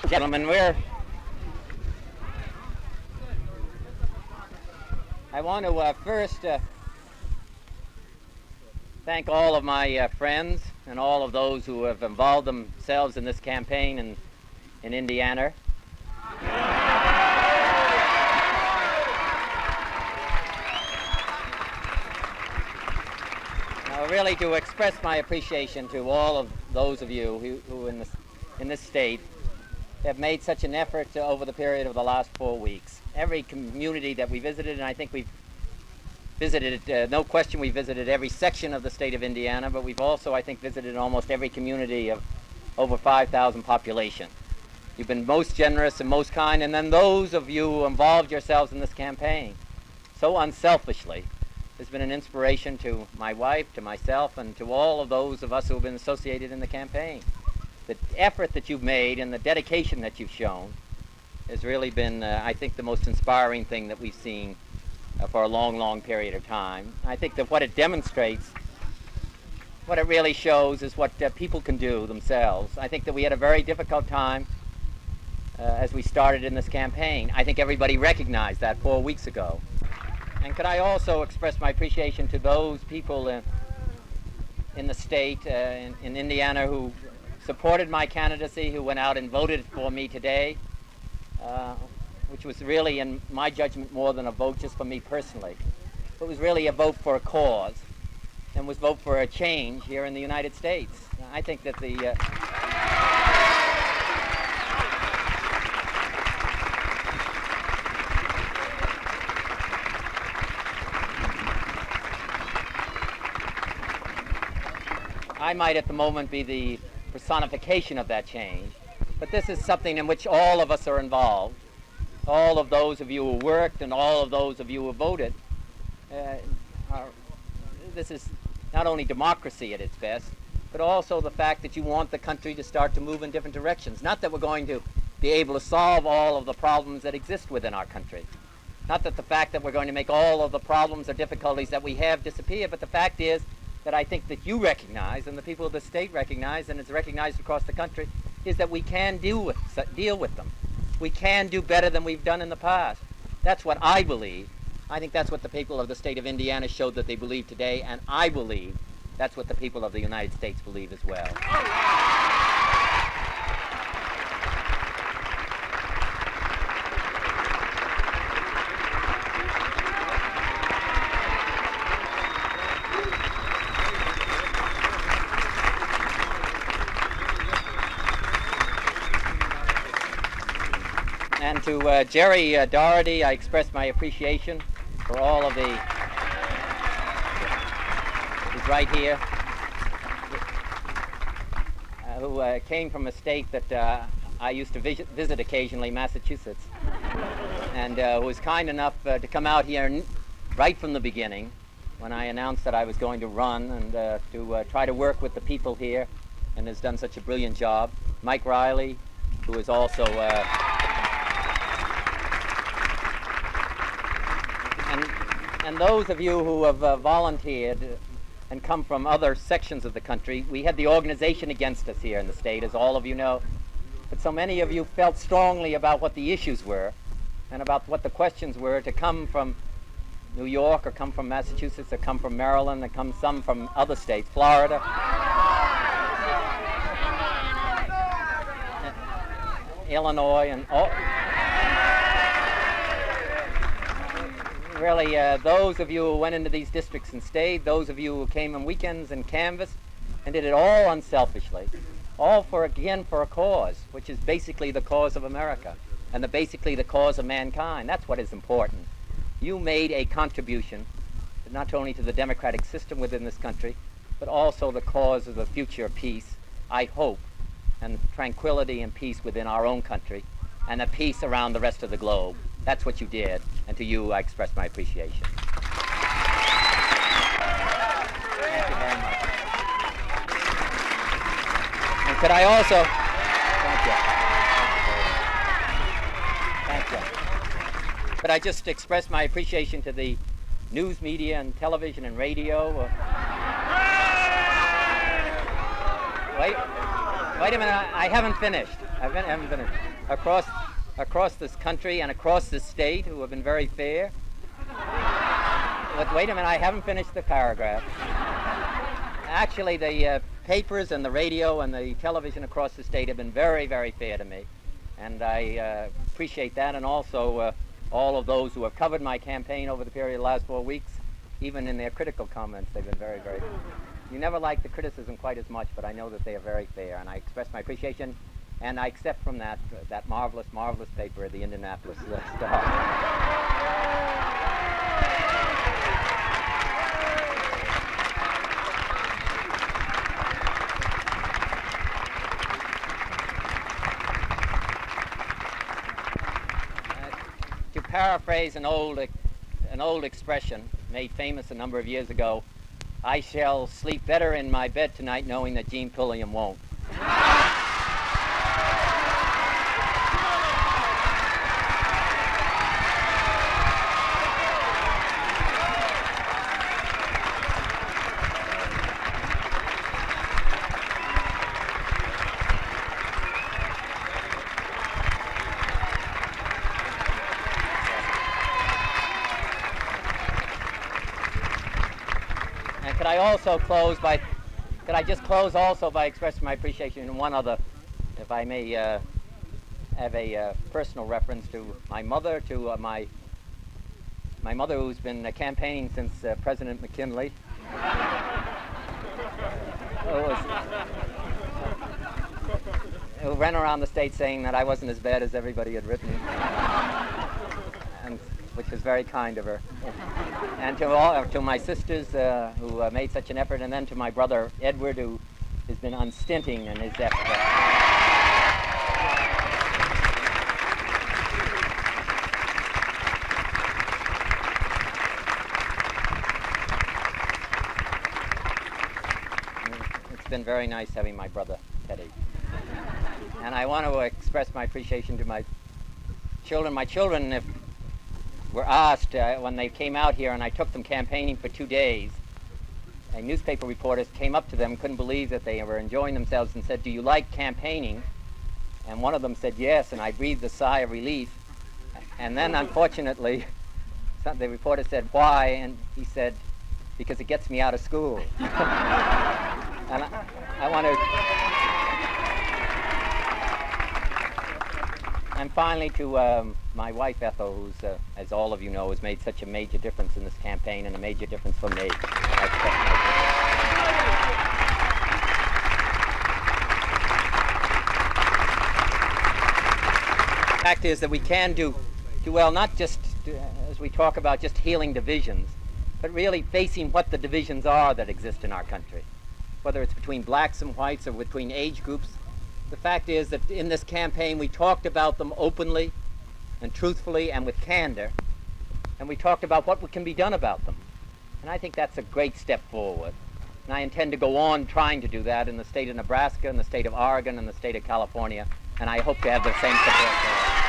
Gentlemen, I want to first thank all of my friends and all of those who have involved themselves in this campaign in Indiana. Really to express my appreciation to all of those of you who in this state have made such an effort over the period of the last 4 weeks. Every community that we visited, and I think we've visited, no question we visited every section of the state of Indiana, but we've also, I think, visited almost every community of over 5,000 population. You've been most generous and most kind, and then those of you who involved yourselves in this campaign so unselfishly has been an inspiration to my wife, to myself, and to all of those of us who have been associated in the campaign. The effort that you've made and the dedication that you've shown has really been, I think, the most inspiring thing that we've seen for a long, long period of time. I think that what it demonstrates, what it really shows is what people can do themselves. I think that we had a very difficult time as we started in this campaign. I think everybody recognized that 4 weeks ago. And could I also express my appreciation to those people in the state, in Indiana, who supported my candidacy, who went out and voted for me today, which was really, in my judgment, more than a vote just for me personally. It was really a vote for a cause, and was vote for a change here in the United States. I think that I might at the moment be the personification of that change, but this is something in which all of us are involved. All of those of you who worked and all of those of you who voted. This is not only democracy at its best, but also the fact that you want the country to start to move in different directions. Not that we're going to be able to solve all of the problems that exist within our country. Not that the fact that we're going to make all of the problems or difficulties that we have disappear, but the fact is that I think that you recognize, and the people of the state recognize, and it's recognized across the country, is that we can deal with them. We can do better than we've done in the past. That's what I believe. I think that's what the people of the state of Indiana showed that they believe today, and I believe that's what the people of the United States believe as well. And to Jerry Doherty, I express my appreciation for all of the, he's right here, who came from a state that I used to visit occasionally, Massachusetts, and who was kind enough to come out here right from the beginning when I announced that I was going to run, and to try to work with the people here, and has done such a brilliant job. Mike Riley, who is also and those of you who have volunteered and come from other sections of the country. We had the organization against us here in the state, as all of you know, but so many of you felt strongly about what the issues were and about what the questions were, to come from New York or come from Massachusetts or come from Maryland or come some from other states, Florida, Illinois, and all. Really, those of you who went into these districts and stayed, those of you who came on weekends and canvassed and did it all unselfishly, all for a cause, which is basically the cause of America and basically the cause of mankind. That's what is important. You made a contribution not only to the democratic system within this country, but also the cause of the future peace, I hope, and tranquility and peace within our own country and the peace around the rest of the globe. That's what you did, and to you I express my appreciation. Thank you very much. And could I also, thank you. Could I just express my appreciation to the news media and television and radio? Wait. Wait a minute, I haven't finished. I haven't finished. Across this country and across this state, who have been very fair. But wait a minute, I haven't finished the paragraph. Actually, the papers and the radio and the television across the state have been very, very fair to me. And I appreciate that, and also all of those who have covered my campaign over the period of the last 4 weeks, even in their critical comments, they've been very, very. You never like the criticism quite as much, but I know that they are very fair, and I express my appreciation, and I accept from that marvelous, marvelous paper, the Indianapolis Star. To paraphrase an old expression made famous a number of years ago, I shall sleep better in my bed tonight knowing that Gene Pulliam won't. Could I just close also by expressing my appreciation in one other, if I may have a personal reference to my mother, my mother who's been campaigning since President McKinley. Who ran around the state saying that I wasn't as bad as everybody had written. And which was very kind of her. And to my sisters who made such an effort, and then to my brother Edward, who has been unstinting in his effort. It's been very nice having my brother Teddy. And I want to express my appreciation to my children. My children, if were asked when they came out here, and I took them campaigning for 2 days. A newspaper reporter came up to them, couldn't believe that they were enjoying themselves, and said, "Do you like campaigning?" And one of them said yes, and I breathed a sigh of relief. And then, unfortunately, the reporter said, "Why?" And he said, "Because it gets me out of school." And I want to. And finally, to my wife Ethel, who's, as all of you know, has made such a major difference in this campaign, and a major difference for me. The fact is that we can do well, not just as we talk about just healing divisions, but really facing what the divisions are that exist in our country, whether it's between blacks and whites or between age groups. The fact is that in this campaign we talked about them openly and truthfully and with candor, and we talked about what can be done about them. And I think that's a great step forward. And I intend to go on trying to do that in the state of Nebraska, in the state of Oregon, and the state of California, and I hope to have the same support there.